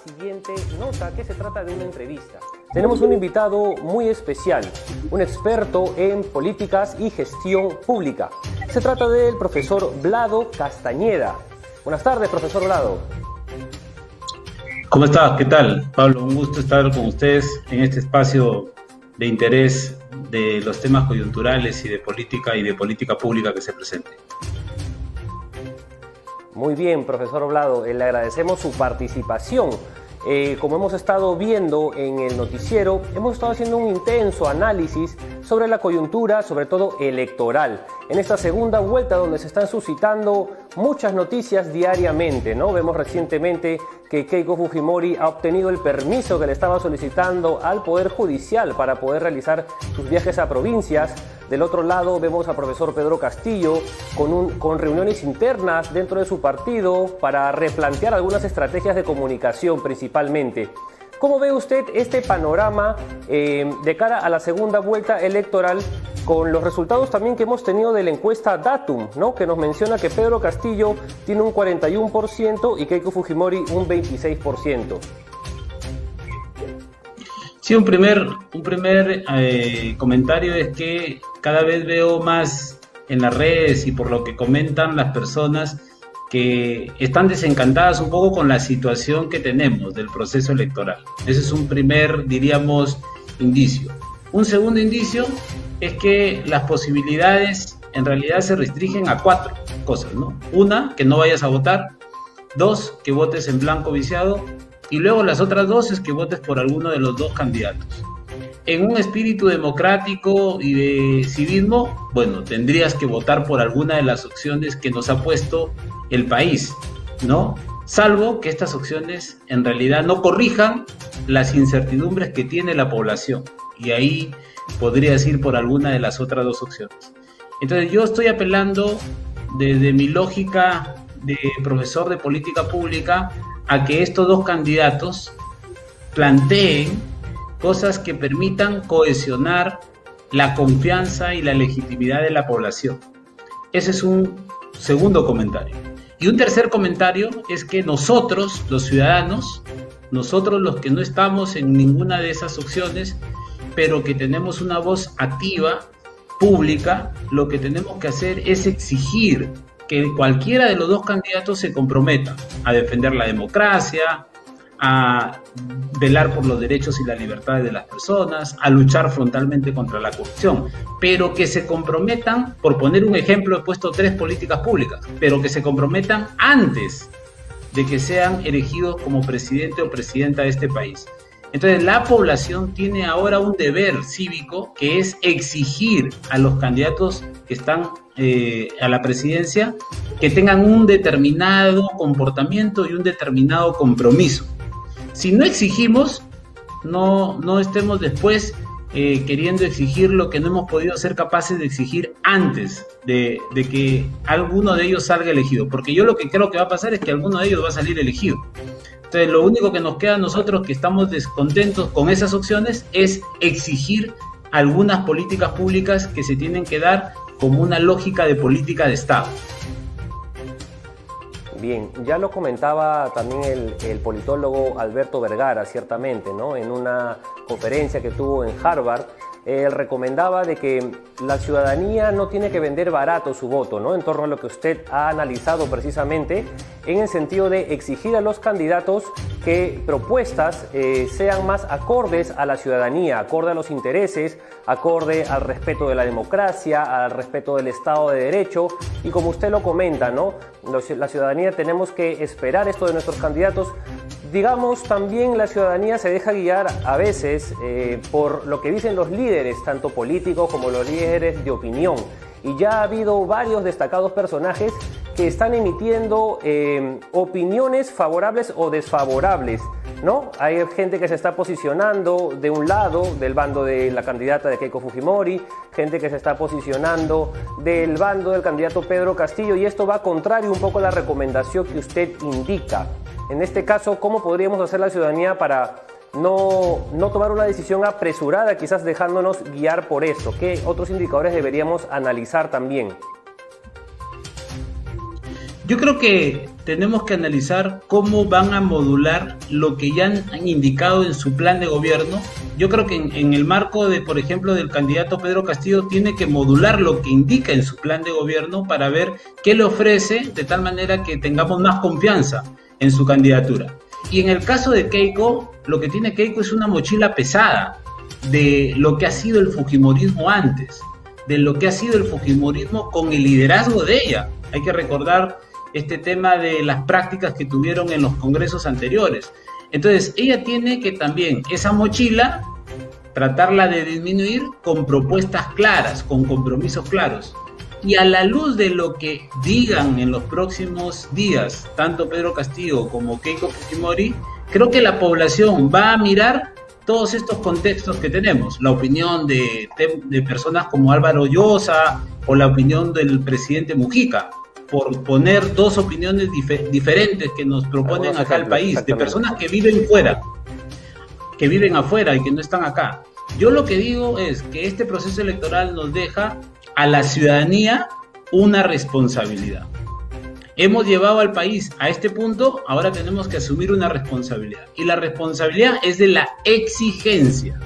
Siguiente nota que se trata de una entrevista. Tenemos un invitado muy especial, un experto en políticas y gestión pública. Se trata del profesor Vlado Castañeda. Buenas tardes, profesor Vlado. ¿Cómo estás? ¿Qué tal, Pablo? Un gusto estar con ustedes en este espacio de interés de los temas coyunturales y de política pública que se presente. Muy bien, profesor Vlado, le agradecemos su participación. Como hemos estado viendo en el noticiero, hemos estado haciendo un intenso análisis sobre la coyuntura, sobre todo electoral, en esta segunda vuelta donde se están suscitando muchas noticias diariamente, ¿no? Vemos recientemente que Keiko Fujimori ha obtenido el permiso que le estaba solicitando al Poder Judicial para poder realizar sus viajes a provincias. Del otro lado vemos al profesor Pedro Castillo con reuniones internas dentro de su partido para replantear algunas estrategias de comunicación principalmente. ¿Cómo ve usted este panorama de cara a la segunda vuelta electoral con los resultados también que hemos tenido de la encuesta Datum, ¿no? Que nos menciona que Pedro Castillo tiene un 41% y Keiko Fujimori un 26%? Sí, un primer comentario es que cada vez veo más en las redes y por lo que comentan las personas que están desencantadas un poco con la situación que tenemos del proceso electoral. Ese es un primer, diríamos, indicio. Un segundo indicio es que las posibilidades en realidad se restringen a 4 cosas, ¿no? Una, que no vayas a votar. 2, que votes en blanco viciado. Y luego las otras 2 es que votes por alguno de los 2 candidatos. En un espíritu democrático y de civismo, bueno, tendrías que votar por alguna de las opciones que nos ha puesto el país, ¿no? Salvo que estas opciones en realidad no corrijan las incertidumbres que tiene la población. Y ahí podrías ir por alguna de las otras 2 opciones. Entonces yo estoy apelando desde mi lógica de profesor de política pública a que estos 2 candidatos planteen cosas que permitan cohesionar la confianza y la legitimidad de la población. Ese es un segundo comentario. Y un tercer comentario es que nosotros, los ciudadanos, nosotros los que no estamos en ninguna de esas opciones, pero que tenemos una voz activa, pública, lo que tenemos que hacer es exigir que cualquiera de los 2 candidatos se comprometa a defender la democracia, a velar por los derechos y las libertades de las personas, a luchar frontalmente contra la corrupción, pero que se comprometan, por poner un ejemplo, he puesto 3 políticas públicas, pero que se comprometan antes de que sean elegidos como presidente o presidenta de este país. Entonces la población tiene ahora un deber cívico que es exigir a los candidatos que están a la presidencia que tengan un determinado comportamiento y un determinado compromiso. Si no exigimos, no estemos después queriendo exigir lo que no hemos podido ser capaces de exigir antes de que alguno de ellos salga elegido, porque yo lo que creo que va a pasar es que alguno de ellos va a salir elegido. Entonces lo único que nos queda a nosotros que estamos descontentos con esas opciones es exigir algunas políticas públicas que se tienen que dar como una lógica de política de Estado. Bien, ya lo comentaba también el politólogo Alberto Vergara, ciertamente, ¿no? En una conferencia que tuvo en Harvard, él recomendaba de que la ciudadanía no tiene que vender barato su voto, ¿no? En torno a lo que usted ha analizado precisamente, en el sentido de exigir a los candidatos que propuestas sean más acordes a la ciudadanía, acorde a los intereses, acorde al respeto de la democracia, al respeto del Estado de Derecho. Y como usted lo comenta, ¿no? La ciudadanía tenemos que esperar esto de nuestros candidatos. Digamos, también la ciudadanía se deja guiar a veces por lo que dicen los líderes, tanto políticos como los líderes de opinión. Y ya ha habido varios destacados personajes que están emitiendo opiniones favorables o desfavorables, ¿no? Hay gente que se está posicionando de un lado, del bando de la candidata de Keiko Fujimori, gente que se está posicionando del bando del candidato Pedro Castillo, y esto va contrario un poco a la recomendación que usted indica. En este caso, ¿cómo podríamos hacer la ciudadanía para no tomar una decisión apresurada, quizás dejándonos guiar por esto? ¿Qué otros indicadores deberíamos analizar también? Yo creo que tenemos que analizar cómo van a modular lo que ya han indicado en su plan de gobierno. Yo creo que en el marco de, por ejemplo, del candidato Pedro Castillo, tiene que modular lo que indica en su plan de gobierno para ver qué le ofrece, de tal manera que tengamos más confianza en su candidatura. Y en el caso de Keiko, lo que tiene Keiko es una mochila pesada de lo que ha sido el fujimorismo antes, de lo que ha sido el fujimorismo con el liderazgo de ella. Hay que recordar este tema de las prácticas que tuvieron en los congresos anteriores. Entonces, ella tiene que también esa mochila tratarla de disminuir con propuestas claras, con compromisos claros. Y a la luz de lo que digan en los próximos días, tanto Pedro Castillo como Keiko Fujimori, creo que la población va a mirar todos estos contextos que tenemos, la opinión de personas como Álvaro Llosa o la opinión del presidente Mujica, por poner dos opiniones diferentes que nos proponen acá el país, de personas que viven fuera, que viven afuera y que no están acá. Yo lo que digo es que este proceso electoral nos deja a la ciudadanía una responsabilidad. Hemos llevado al país a este punto, ahora tenemos que asumir una responsabilidad. Y la responsabilidad es de la exigencia.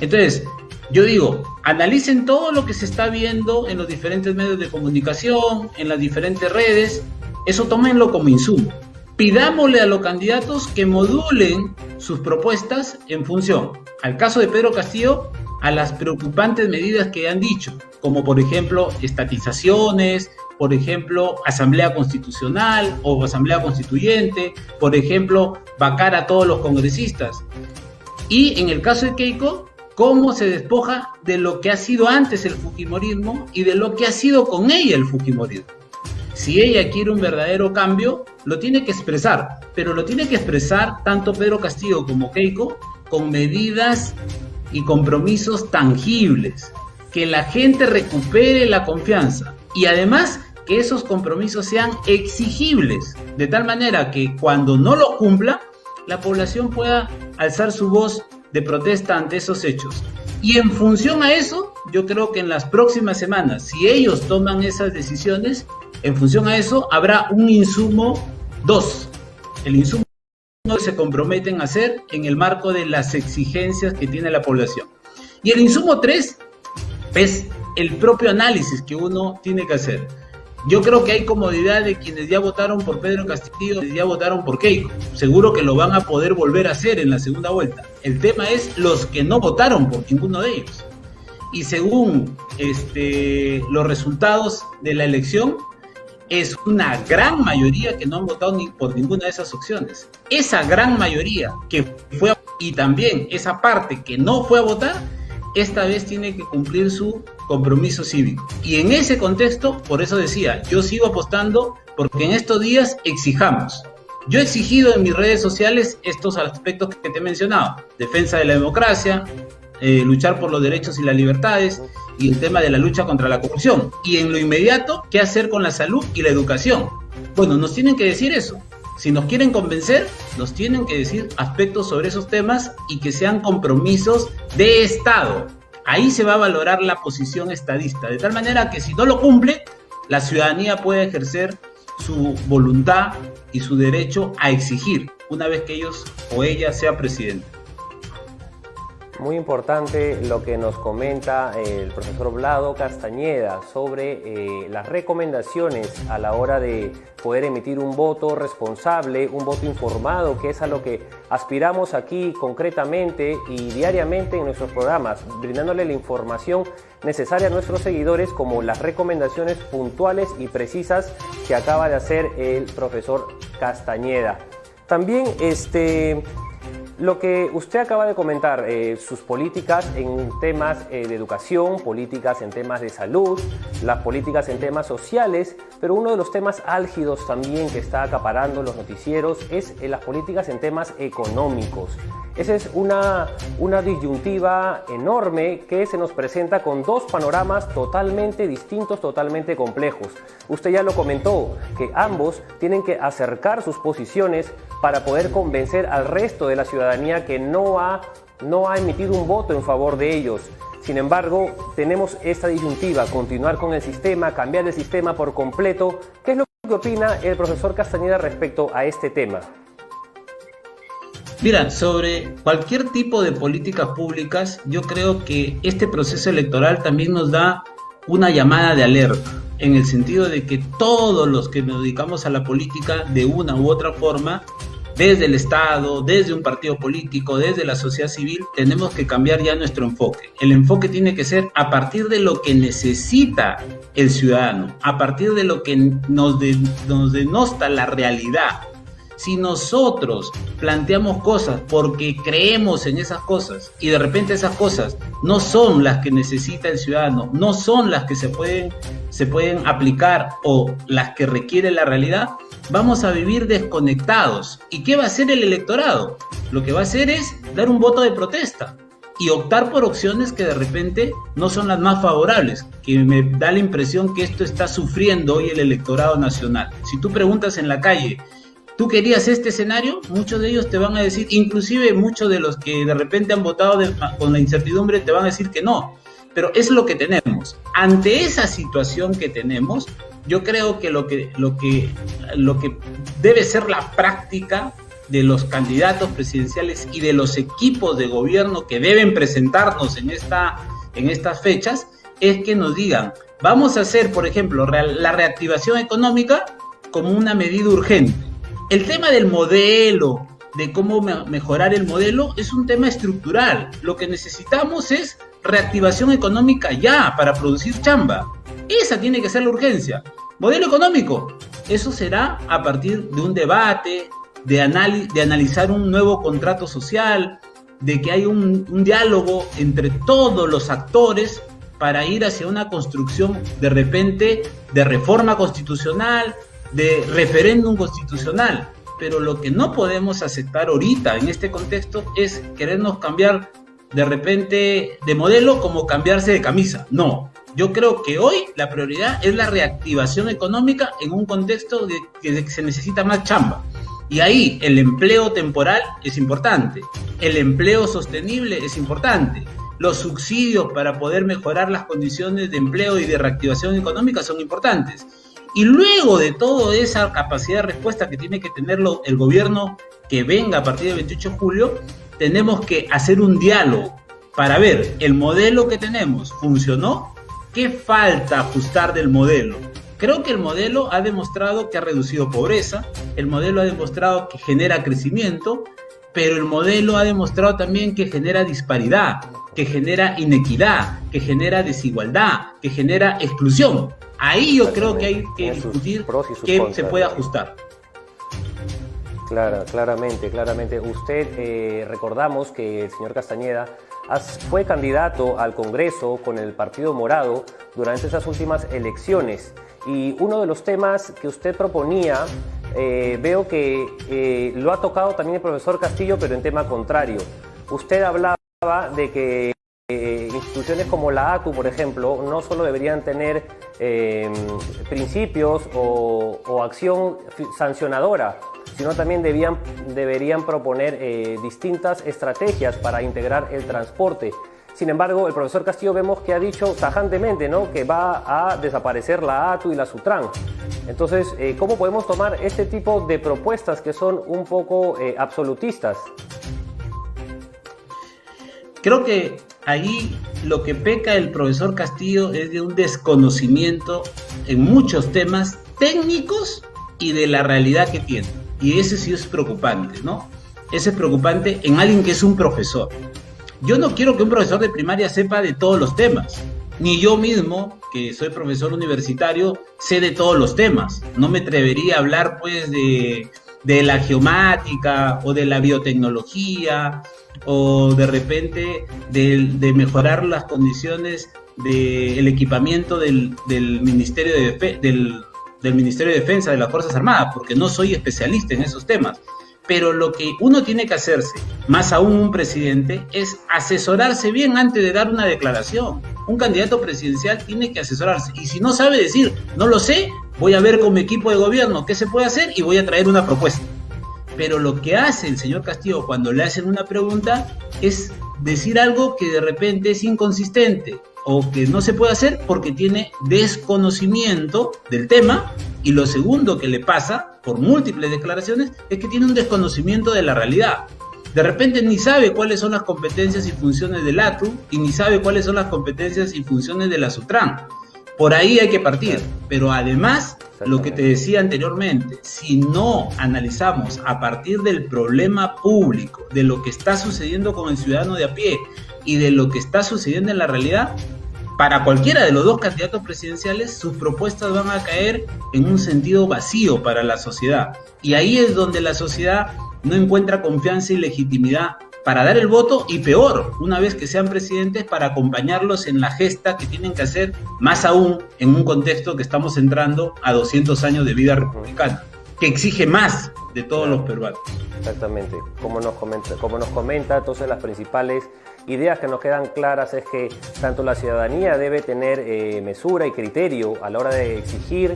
Entonces, yo digo, analicen todo lo que se está viendo en los diferentes medios de comunicación, en las diferentes redes, eso tómenlo como insumo. Pidámosle a los candidatos que modulen sus propuestas en función, al caso de Pedro Castillo, a las preocupantes medidas que han dicho, como por ejemplo estatizaciones, por ejemplo asamblea constitucional o asamblea constituyente, por ejemplo vacar a todos los congresistas. Y en el caso de Keiko, cómo se despoja de lo que ha sido antes el fujimorismo y de lo que ha sido con ella el fujimorismo. Si ella quiere un verdadero cambio, lo tiene que expresar, pero lo tiene que expresar tanto Pedro Castillo como Keiko con medidas y compromisos tangibles, que la gente recupere la confianza y además que esos compromisos sean exigibles, de tal manera que cuando no lo cumpla, la población pueda alzar su voz de protesta ante esos hechos. Y en función a eso, yo creo que en las próximas semanas, si ellos toman esas decisiones, en función a eso habrá un insumo 2, el insumo que se comprometen a hacer en el marco de las exigencias que tiene la población. Y el insumo 3 es el propio análisis que uno tiene que hacer. Yo creo que hay comodidad de quienes ya votaron por Pedro Castillo, quienes ya votaron por Keiko. Seguro que lo van a poder volver a hacer en la segunda vuelta. El tema es los que no votaron por ninguno de ellos. Y según los resultados de la elección, es una gran mayoría que no han votado por ninguna de esas opciones. Esa gran mayoría que fue a, y también esa parte que no fue a votar, esta vez tiene que cumplir su compromiso cívico. Y en ese contexto, por eso decía, yo sigo apostando porque en estos días exijamos. Yo he exigido en mis redes sociales estos aspectos que te he mencionado: defensa de la democracia, luchar por los derechos y las libertades, y el tema de la lucha contra la corrupción. Y en lo inmediato, ¿qué hacer con la salud y la educación? Bueno, nos tienen que decir eso. Si nos quieren convencer, nos tienen que decir aspectos sobre esos temas y que sean compromisos de Estado. Ahí se va a valorar la posición estadista, de tal manera que si no lo cumple, la ciudadanía puede ejercer su voluntad y su derecho a exigir una vez que ellos o ella sea presidente. Muy importante lo que nos comenta el profesor Vlado Castañeda sobre las recomendaciones a la hora de poder emitir un voto responsable, un voto informado, que es a lo que aspiramos aquí concretamente y diariamente en nuestros programas, brindándole la información necesaria a nuestros seguidores, como las recomendaciones puntuales y precisas que acaba de hacer el profesor Castañeda. También lo que usted acaba de comentar, sus políticas en temas de educación, políticas en temas de salud, las políticas en temas sociales, pero uno de los temas álgidos también que está acaparando los noticieros es las políticas en temas económicos. Esa es una disyuntiva enorme que se nos presenta con dos panoramas totalmente distintos, totalmente complejos. Usted ya lo comentó, que ambos tienen que acercar sus posiciones para poder convencer al resto de la ciudadanía que no ha emitido un voto en favor de ellos. Sin embargo, tenemos esta disyuntiva: continuar con el sistema, cambiar el sistema por completo. ¿Qué es lo ¿Qué opina el profesor Castañeda respecto a este tema? Mira, sobre cualquier tipo de políticas públicas, yo creo que este proceso electoral también nos da una llamada de alerta, en el sentido de que todos los que nos dedicamos a la política de una u otra forma, desde el Estado, desde un partido político, desde la sociedad civil, tenemos que cambiar ya nuestro enfoque. El enfoque tiene que ser a partir de lo que necesita el ciudadano, a partir de lo que nos denota la realidad. Si nosotros planteamos cosas porque creemos en esas cosas y de repente esas cosas no son las que necesita el ciudadano, no son las que se pueden aplicar o las que requiere la realidad, vamos a vivir desconectados. ¿Y qué va a hacer el electorado? Lo que va a hacer es dar un voto de protesta y optar por opciones que de repente no son las más favorables, que me da la impresión que esto está sufriendo hoy el electorado nacional. Si tú preguntas en la calle, ¿tú querías este escenario? Muchos de ellos te van a decir, inclusive muchos de los que de repente han votado con la incertidumbre te van a decir que no, pero es lo que tenemos. Ante esa situación que tenemos, yo creo que lo que debe ser la práctica de los candidatos presidenciales y de los equipos de gobierno que deben presentarnos en estas fechas es que nos digan, vamos a hacer, por ejemplo, la reactivación económica como una medida urgente. El tema del modelo, de cómo mejorar el modelo, es un tema estructural. Lo que necesitamos es reactivación económica ya, para producir chamba. Esa tiene que ser la urgencia. Modelo económico, eso será a partir de un debate, de analizar un nuevo contrato social, de que hay un diálogo entre todos los actores para ir hacia una construcción de repente de reforma constitucional, de referéndum constitucional. Pero lo que no podemos aceptar ahorita en este contexto es querernos cambiar de repente de modelo como cambiarse de camisa. No, yo creo que hoy la prioridad es la reactivación económica en un contexto de que se necesita más chamba. Y ahí el empleo temporal es importante, el empleo sostenible es importante, los subsidios para poder mejorar las condiciones de empleo y de reactivación económica son importantes. Y luego de toda esa capacidad de respuesta que tiene que tener el gobierno que venga a partir del 28 de julio, tenemos que hacer un diálogo para ver el modelo que tenemos, ¿funcionó? ¿Qué falta ajustar del modelo? Creo que el modelo ha demostrado que ha reducido pobreza, el modelo ha demostrado que genera crecimiento, pero el modelo ha demostrado también que genera disparidad, que genera inequidad, que genera desigualdad, que genera exclusión. Ahí yo creo que hay que discutir qué se puede ajustar. Claramente. Usted, recordamos que el señor Castañeda fue candidato al Congreso con el Partido Morado durante esas últimas elecciones. Y uno de los temas que usted proponía, veo que lo ha tocado también el profesor Castillo, pero en tema contrario. Usted hablaba de que instituciones como la ATU, por ejemplo, no solo deberían tener principios o acción sancionadora, sino también deberían proponer distintas estrategias para integrar el transporte. Sin embargo, el profesor Castillo vemos que ha dicho tajantemente, ¿no?, que va a desaparecer la ATU y la SUTRAN. Entonces, ¿cómo podemos tomar este tipo de propuestas que son un poco absolutistas? Creo que ahí lo que peca el profesor Castillo es de un desconocimiento en muchos temas técnicos y de la realidad que tiene. Y ese sí es preocupante, ¿no? Ese es preocupante en alguien que es un profesor. Yo no quiero que un profesor de primaria sepa de todos los temas. Ni yo mismo, que soy profesor universitario, sé de todos los temas. No me atrevería a hablar, pues, de la geomática o de la biotecnología o de repente de mejorar las condiciones del equipamiento del Ministerio del Ministerio de Defensa de las Fuerzas Armadas, porque no soy especialista en esos temas. Pero lo que uno tiene que hacerse, más aún un presidente, es asesorarse bien antes de dar una declaración. Un candidato presidencial tiene que asesorarse. Y si no sabe decir, no lo sé, voy a ver con mi equipo de gobierno qué se puede hacer y voy a traer una propuesta. Pero lo que hace el señor Castillo cuando le hacen una pregunta es decir algo que de repente es inconsistente, o que no se puede hacer porque tiene desconocimiento del tema, y lo segundo que le pasa por múltiples declaraciones es que tiene un desconocimiento de la realidad. De repente ni sabe cuáles son las competencias y funciones del ATU y ni sabe cuáles son las competencias y funciones de la SUTRAN. Por ahí hay que partir, pero además, lo que te decía anteriormente, si no analizamos a partir del problema público, de lo que está sucediendo con el ciudadano de a pie y de lo que está sucediendo en la realidad, para cualquiera de los dos candidatos presidenciales, sus propuestas van a caer en un sentido vacío para la sociedad. Y ahí es donde la sociedad no encuentra confianza y legitimidad para dar el voto, y peor, una vez que sean presidentes, para acompañarlos en la gesta que tienen que hacer, más aún en un contexto que estamos entrando a 200 años de vida republicana, que exige más de todos los peruanos. Exactamente, como nos comenta, entonces las principales ideas que nos quedan claras es que tanto la ciudadanía debe tener mesura y criterio a la hora de exigir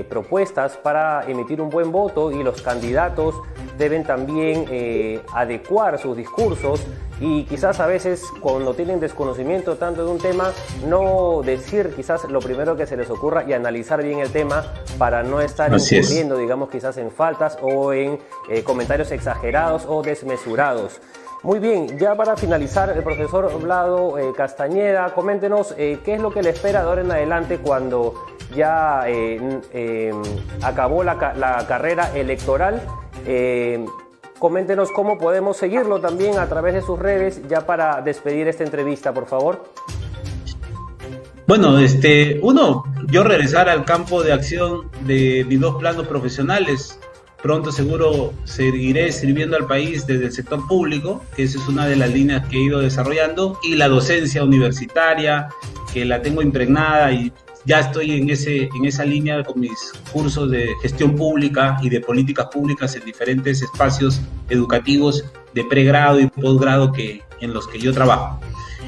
propuestas para emitir un buen voto, y los candidatos deben también adecuar sus discursos, y quizás a veces cuando tienen desconocimiento tanto de un tema, no decir quizás lo primero que se les ocurra y analizar bien el tema para no estar incurriendo, digamos, quizás en faltas o en comentarios exagerados o desmesurados. Muy bien, ya para finalizar, el profesor Vlado Castañeda, coméntenos qué es lo que le espera de ahora en adelante cuando ya acabó la carrera electoral. Coméntenos cómo podemos seguirlo también a través de sus redes, ya para despedir esta entrevista, por favor. Bueno, yo regresar al campo de acción de mis dos planos profesionales. Pronto seguro seguiré sirviendo al país desde el sector público, que esa es una de las líneas que he ido desarrollando, y la docencia universitaria, que la tengo impregnada, y ya estoy en esa línea con mis cursos de gestión pública y de políticas públicas en diferentes espacios educativos de pregrado y posgrado en los que yo trabajo.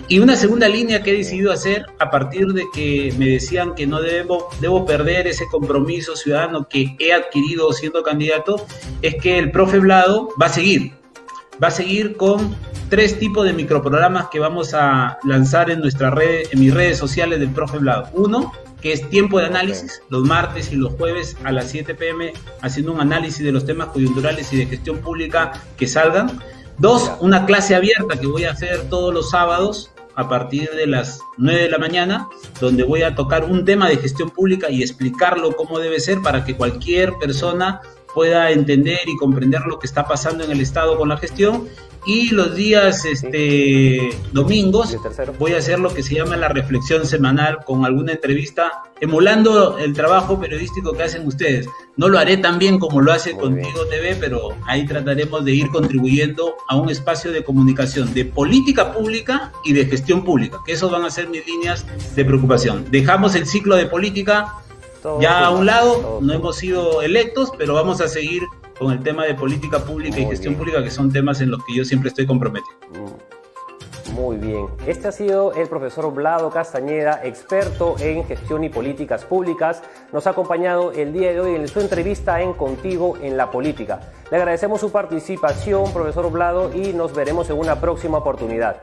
Y una segunda línea que he decidido hacer a partir de que me decían que no debo perder ese compromiso ciudadano que he adquirido siendo candidato, es que el profe Vlado va a seguir con 3 tipos de microprogramas que vamos a lanzar en mis redes sociales del profe Vlado. Uno, que es tiempo de análisis, los martes y los jueves a las 7 p.m, haciendo un análisis de los temas coyunturales y de gestión pública que salgan. 2, una clase abierta que voy a hacer todos los sábados a partir de las 9 de la mañana, donde voy a tocar un tema de gestión pública y explicarlo cómo debe ser para que cualquier persona pueda entender y comprender lo que está pasando en el Estado con la gestión. Y los días domingos voy a hacer lo que se llama la reflexión semanal, con alguna entrevista, emulando el trabajo periodístico que hacen ustedes. No lo haré tan bien como lo hace Contigo TV, pero ahí trataremos de ir contribuyendo a un espacio de comunicación de política pública y de gestión pública, que esos van a ser mis líneas de preocupación. Dejamos el ciclo de política ya a un lado, no hemos sido electos, pero vamos a seguir con el tema de política pública y gestión pública, que son temas en los que yo siempre estoy comprometido. Muy bien. Este ha sido el profesor Vlado Castañeda, experto en gestión y políticas públicas. Nos ha acompañado el día de hoy en su entrevista en Contigo en la Política. Le agradecemos su participación, profesor Vlado, y nos veremos en una próxima oportunidad.